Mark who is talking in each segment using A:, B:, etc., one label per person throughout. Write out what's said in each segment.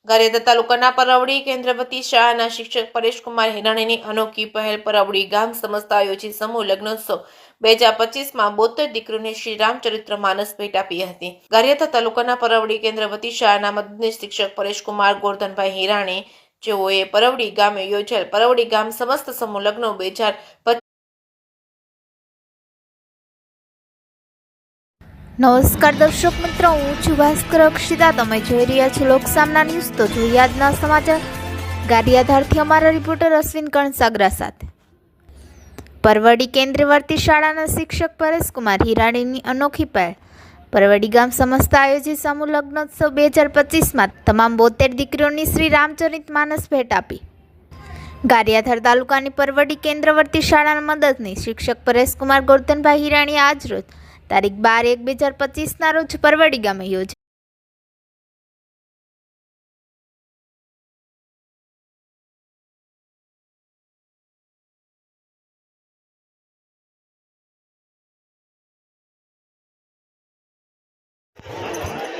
A: ગારિયાધાર તાલુકાના પરવડી કેન્દ્રવતી શાળાના શિક્ષક પરેશકુમાર હિરાણીની અનોખી પહેલ પરવડી ગામ સમસ્ત આયોજિત સમૂહ લગ્નોત્સવ 2025માં 72 દીકરીઓને શ્રી રામચરિત્ર માનસ ભેટ આપી હતી। ગારિયાધાર તાલુકાના પરવડી કેન્દ્રવતી શાળાના મદદનીશ શિક્ષક પરેશકુમાર ગોરધનભાઈ હિરાણી જેઓએ પરવડી ગામે યોજાયેલ પરવડી ગામ સમસ્ત સમૂહ લગ્નો 2025।
B: નમસ્કાર દર્શક મિત્રો, હું છું ભાસ્કર અક્ષિતા। તમે જોઈ રહ્યા છો લોકસામના ન્યૂઝ। તો જોઈએ આજના સમાચાર। ગારિયાધારથી અમારા રિપોર્ટર અશ્વિન કણસાગરા સાથે। પરવડી કેન્દ્રવતી શાળાના શિક્ષક પરેશકુમાર હિરાણીની અનોખી પહેલ પરવડી ગામ સમસ્ત આયોજિત સમૂહ લગ્નોત્સવ 2025માં તમામ 72 દીકરીઓની શ્રી રામચરિત માનસ ભેટ આપી। ગારિયાધાર તાલુકાની પરવડી કેન્દ્રવતી શાળાના મદદનીશ શિક્ષક પરેશકુમાર ગોરધનભાઈ હિરાણી આજરોજ તારીખ 12/1/2025ના રોજ પરવડી ગામે યોજાઈ।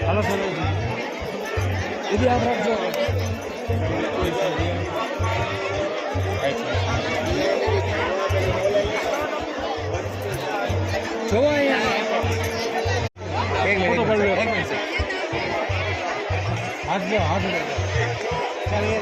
C: हेलो सर, यदि आप रख दो जो एक फोटो पड़ लो, एक मिनट हाथ दो, हाथ दो चलिए।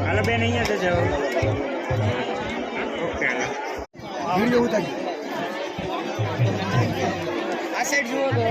C: हेलो बेन, नहीं है तो ओके वीडियो उतार आ साइड जुओ तो